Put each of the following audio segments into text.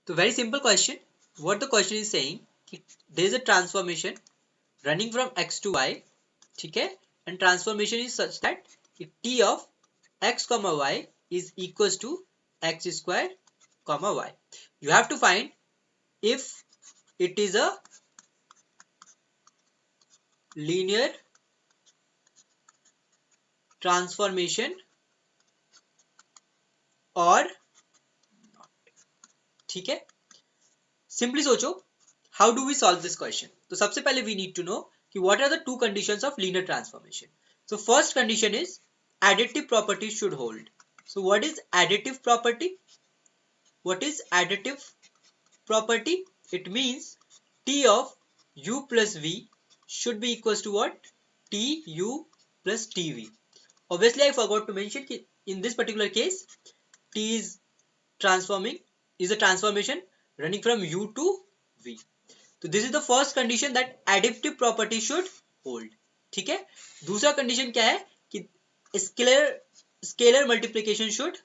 तो very simple question. What the question is saying, there is a transformation running from x to y, ठीक है, and transformation is such that t of x comma y is equals to x square comma y. You have to find if it is a linear transformation or, ठीक है. Simply सोचो, how do we solve this question? तो सबसे पहले we need to know कि what are the two conditions of linear transformation. So first condition is additive property should hold. So what is additive property? What is additive property? It means t of u plus v should be equals to what? T u plus tv. Obviously I forgot to mention कि in this particular case t is a transformation running from u to v. तो this is the first condition that additive property should hold. ठीक है. दूसरा condition क्या है कि scalar multiplication should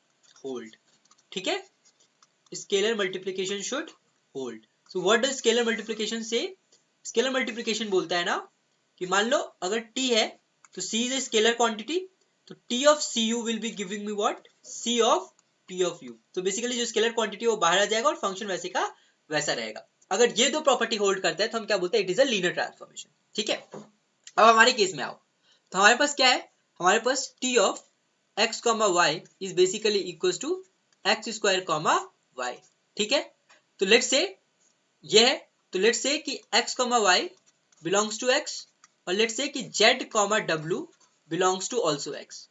hold. ठीक है. Scalar multiplication should hold. So what does scalar multiplication से? स्केलर मल्टीप्लिकेशन बोलता है ना कि मान लो अगर t है तो c is a scalar quantity, तो t of cu will be giving me what? c of p of u. तो बेसिकली जो स्केलर क्वांटिटी है वो बाहर आ जाएगा और फंक्शन वैसे का वैसा रहेगा. अगर ये दो प्रॉपर्टी होल्ड करता है तो हम क्या बोलते हैं? It is a linear transformation. ठीक है. अब हमारे केस में आओ, तो हमारे पास क्या है? हमारे पास t of x comma y is basically equals to x square comma y. ठीक है. तो लेट्स से ये है, तो लेट्स से कि x comma y belongs to x और लेट्स से कि z comma w belongs to also x.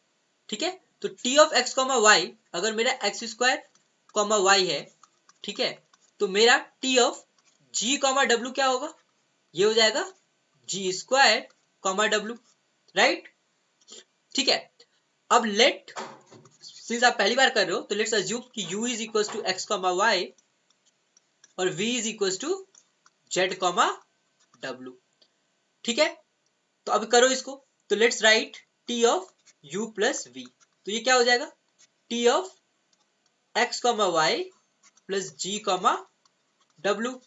ठीक है. तो t of x comma y अगर मेरा एक्स स्क्वायर कॉमा y है, ठीक है, तो मेरा t of g comma W क्या होगा? ये हो जाएगा जी स्क्वायर कॉमा डब्ल्यू. राइट. ठीक है. अब लेट, सिंस आप पहली बार कर रहे हो तो लेट्स अज्यूम कि u is equals to x comma y और v is equals to z comma w. ठीक है. तो अब करो इसको, तो let's write t of u plus v. तो ये क्या हो जाएगा? t of x comma y plus g comma w.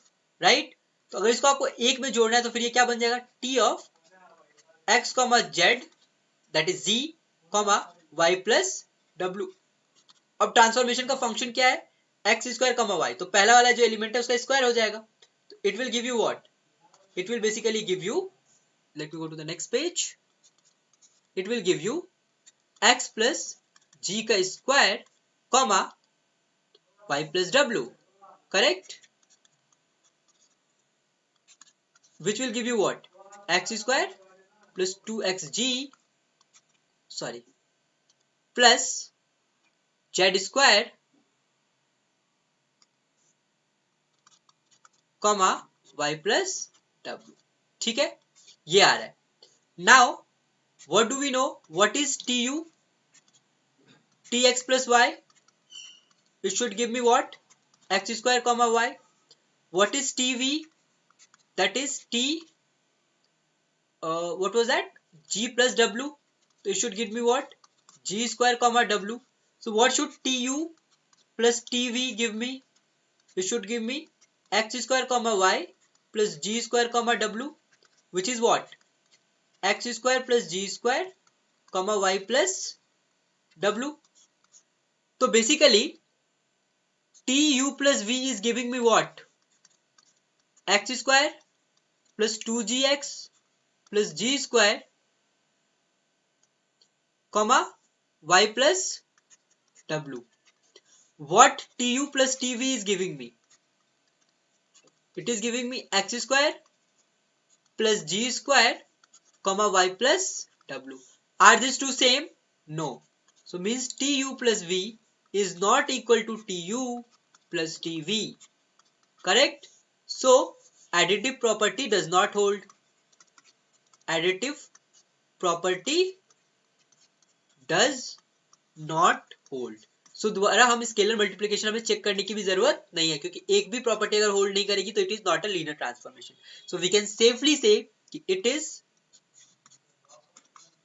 Right. तो अगर इसको आपको एक में जोड़ना है तो फिर ये क्या बन जाएगा? t of x comma Z that is z comma y plus w. अब ट्रांसफॉर्मेशन का फंक्शन क्या है? X square comma y. तो पहला वाला जो एलिमेंट है उसका स्क्वायर हो जाएगा. तो it will give you what? It will basically give you, let me go to the next page, it will give you x plus g का square comma y plus w. Correct. which will give you what? X square plus 2xg, sorry, plus z square comma y plus w. ठीक है. ये आ रहा है. Now what do we know? What is tu? tx plus y, it should give me what? x square comma y. What is tv? That is t, what was that? g plus w. So it should give me what? g square comma w. So what should tu plus tv give me? It should give me x square comma y plus g square comma w, which is what? x square plus g square comma y plus w. So basically tu plus v is giving me what? x square plus 2gx plus g square comma y plus w. What tu plus tv is giving me? It is giving me x square plus g square comma y plus w. Are these two same? No. So means tu plus v is not equal to tu plus tv. Correct? So additive property does not hold. Additive property does not hold. So दोबारा हम scalar multiplication हमें check करने की भी जरूरत नहीं है, क्योंकि एक भी प्रॉपर्टी अगर होल्ड नहीं करेगी तो it is not a linear transformation. So we can safely say कि it is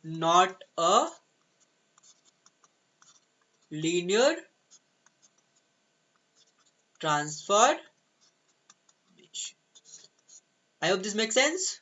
not a linear transformation. I hope this makes sense.